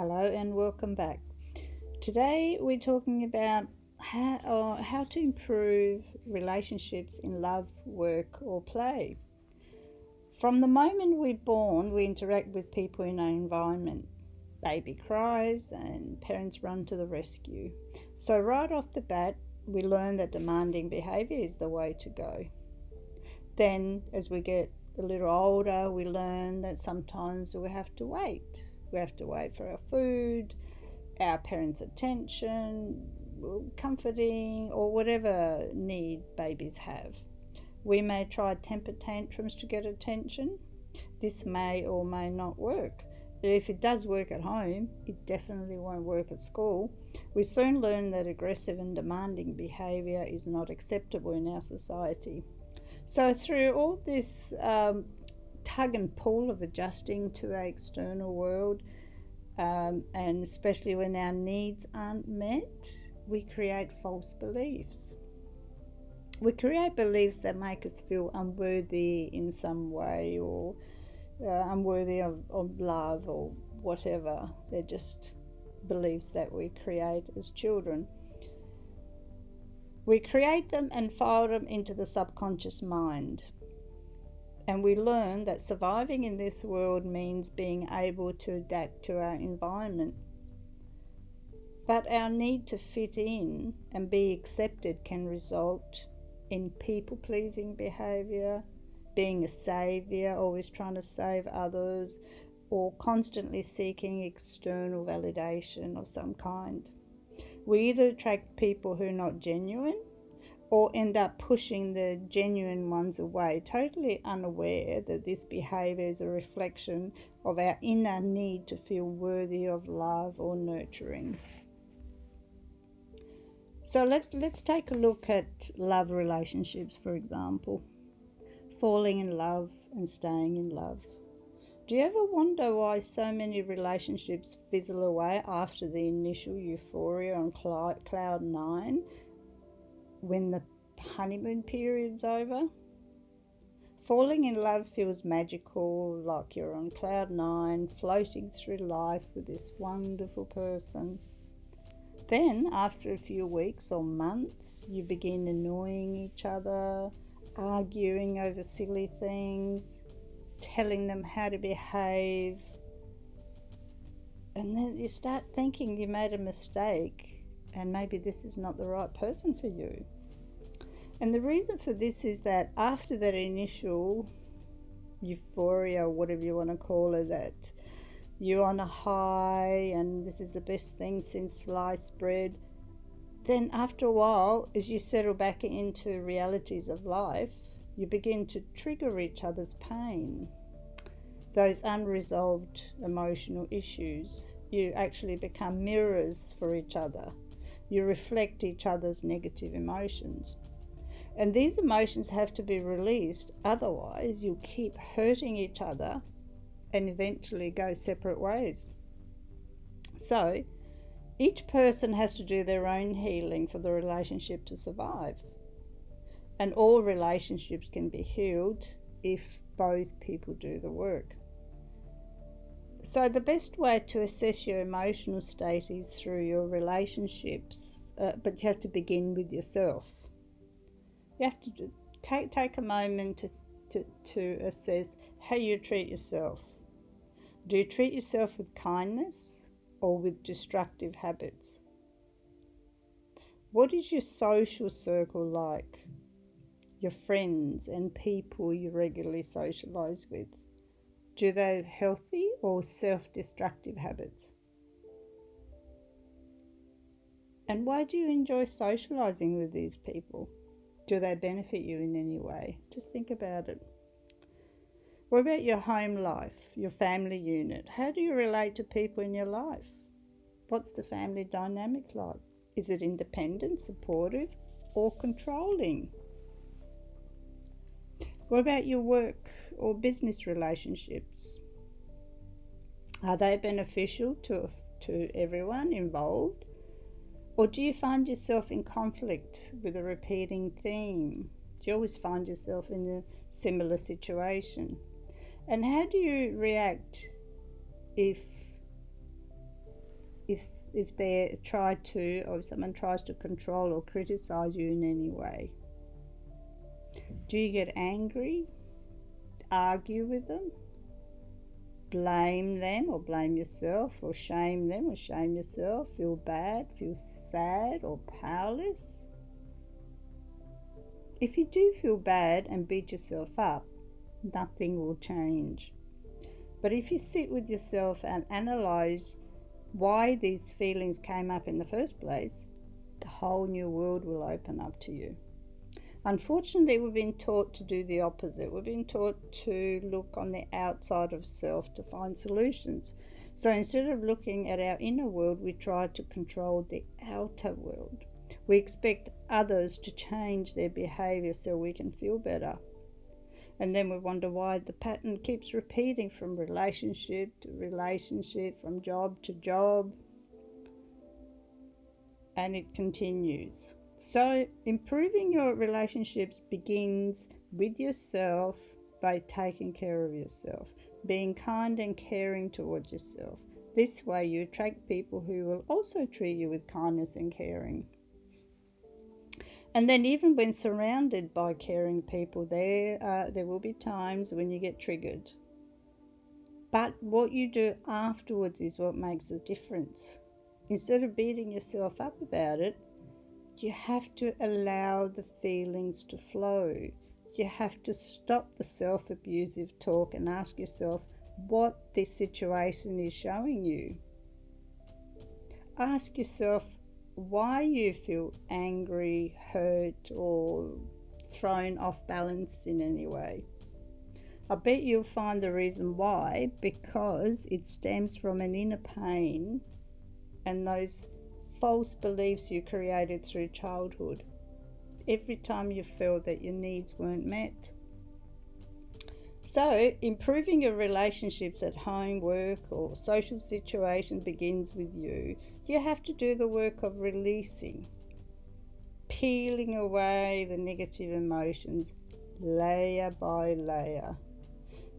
Hello and welcome back. Today we're talking about how to improve relationships in love, work or play. From the moment we're born, we interact with people in our environment. Baby cries and parents run to the rescue. So right off the bat, we learn that demanding behaviour is the way to go. Then as we get a little older, we learn that sometimes we have to wait. We have to wait for our food, our parents' attention, comforting, or whatever need babies have. We may try temper tantrums to get attention. This may or may not work. But if it does work at home, it definitely won't work at school. We soon learn that aggressive and demanding behaviour is not acceptable in our society. So through all this tug and pull of adjusting to our external world, and especially when our needs aren't met, we create false beliefs. We create beliefs that make us feel unworthy in some way, or unworthy of love or whatever. They're just beliefs that we create as children. We create them and file them into the subconscious mind. And we learn that surviving in this world means being able to adapt to our environment. But our need to fit in and be accepted can result in people-pleasing behaviour, being a saviour, always trying to save others, or constantly seeking external validation of some kind. We either attract people who are not genuine or end up pushing the genuine ones away, totally unaware that this behaviour is a reflection of our inner need to feel worthy of love or nurturing. So let's take a look at love relationships, for example. Falling in love and staying in love. Do you ever wonder why so many relationships fizzle away after the initial euphoria on cloud 9? When the honeymoon period's over? Falling in love feels magical, like you're on cloud 9, floating through life with this wonderful person. Then, after a few weeks or months, you begin annoying each other, arguing over silly things, telling them how to behave. And then you start thinking you made a mistake and maybe this is not the right person for you. And the reason for this is that after that initial euphoria, or whatever you want to call it, that you're on a high and this is the best thing since sliced bread, then after a while, as you settle back into realities of life, you begin to trigger each other's pain, those unresolved emotional issues. You actually become mirrors for each other. You reflect each other's negative emotions. And these emotions have to be released, otherwise you'll keep hurting each other and eventually go separate ways. So each person has to do their own healing for the relationship to survive. And all relationships can be healed if both people do the work. So the best way to assess your emotional state is through your relationships, but you have to begin with yourself. You have to take a moment to assess how you treat yourself. Do you treat yourself with kindness or with destructive habits? What is your social circle like? Your friends and people you regularly socialise with. Do they have healthy or self-destructive habits? And why do you enjoy socialising with these people? Do they benefit you in any way? Just think about it. What about your home life, your family unit? How do you relate to people in your life? What's the family dynamic like? Is it independent, supportive, or controlling? What about your work or business relationships? Are they beneficial to everyone involved? Or do you find yourself in conflict with a repeating theme? Do you always find yourself in a similar situation? And how do you react if if they try to, or if someone tries to control or criticize you in any way? Do you get angry, argue with them, blame them or blame yourself, or shame them or shame yourself, feel bad, feel sad or powerless? If you do feel bad and beat yourself up, nothing will change. But if you sit with yourself and analyze why these feelings came up in the first place, the whole new world will open up to you. Unfortunately, we've been taught to do the opposite. We've been taught to look on the outside of self to find solutions. So instead of looking at our inner world, we try to control the outer world. We expect others to change their behavior so we can feel better. And then we wonder why the pattern keeps repeating from relationship to relationship, from job to job, and it continues. So improving your relationships begins with yourself by taking care of yourself, being kind and caring towards yourself. This way you attract people who will also treat you with kindness and caring. And then even when surrounded by caring people, there will be times when you get triggered. But what you do afterwards is what makes the difference. Instead of beating yourself up about it, you have to allow the feelings to flow. You have to stop the self-abusive talk and ask yourself what this situation is showing you. Ask yourself why you feel angry, hurt, or thrown off balance in any way. I bet you'll find the reason why, because it stems from an inner pain and those false beliefs you created through childhood. Every time you felt that your needs weren't met. So, improving your relationships at home, work, or social situation begins with you. You have to do the work of releasing, peeling away the negative emotions layer by layer.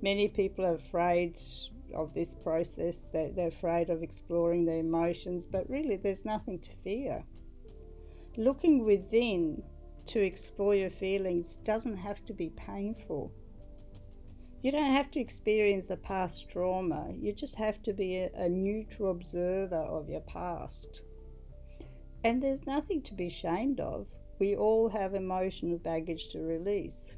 Many people are afraid of this process, they're afraid of exploring their emotions, but really there's nothing to fear. Looking within to explore your feelings doesn't have to be painful. You don't have to experience the past trauma. You just have to be a neutral observer of your past. And there's nothing to be ashamed of. We all have emotional baggage to release.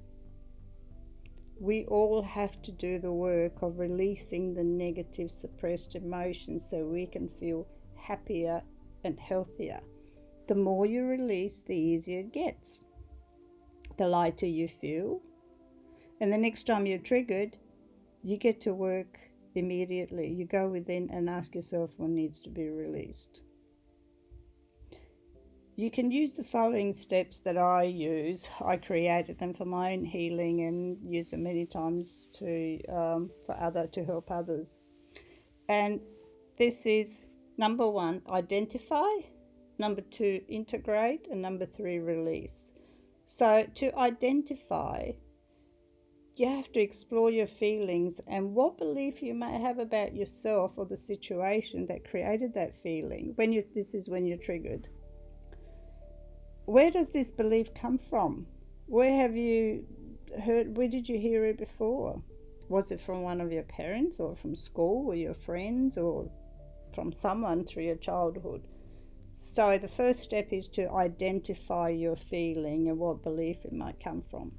We all have to do the work of releasing the negative suppressed emotions so we can feel happier and healthier. The more you release, the easier it gets. The lighter you feel. And the next time you're triggered, you get to work immediately. You go within and ask yourself what needs to be released. You can use the following steps that I use. I created them for my own healing and use them many times to help others. And this is number 1, identify. Number 2, integrate. And number 3, release. So to identify, you have to explore your feelings and what belief you may have about yourself or the situation that created that feeling. This is when you're triggered. Where does this belief come from? Where have you heard? Where did you hear it before? Was it from one of your parents, or from school, or your friends, or from someone through your childhood? So the first step is to identify your feeling and what belief it might come from.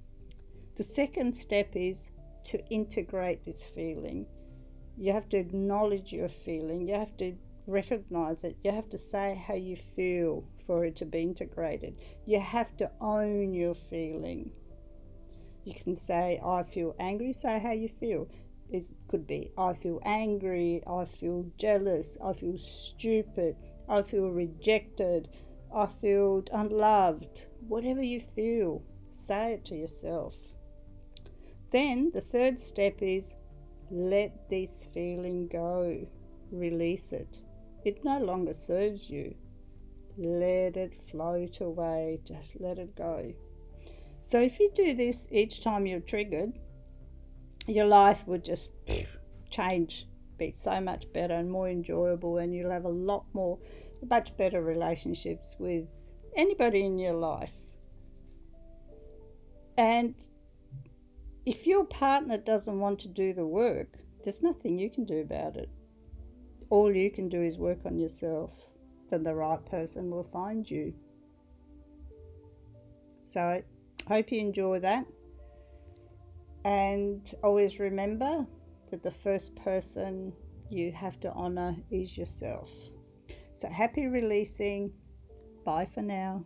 The second step is to integrate this feeling. You have to acknowledge your feeling. You have to recognize it. You have to say how you feel for it to be integrated. You have to own your feeling. You can say, I feel angry. Say how you feel. It could be, I feel angry, I feel jealous, I feel stupid, I feel rejected, I feel unloved. Whatever you feel, say it to yourself. Then the third step is let this feeling go. Release it. It no longer serves you. Let it float away. Just let it go. So if you do this each time you're triggered, your life would just change be so much better and more enjoyable, and you'll have much better relationships with anybody in your life. And if your partner doesn't want to do the work, there's nothing you can do about it. All you can do is work on yourself, then the right person will find you. So hope you enjoy that. And always remember that the first person you have to honour is yourself. So happy releasing. Bye for now.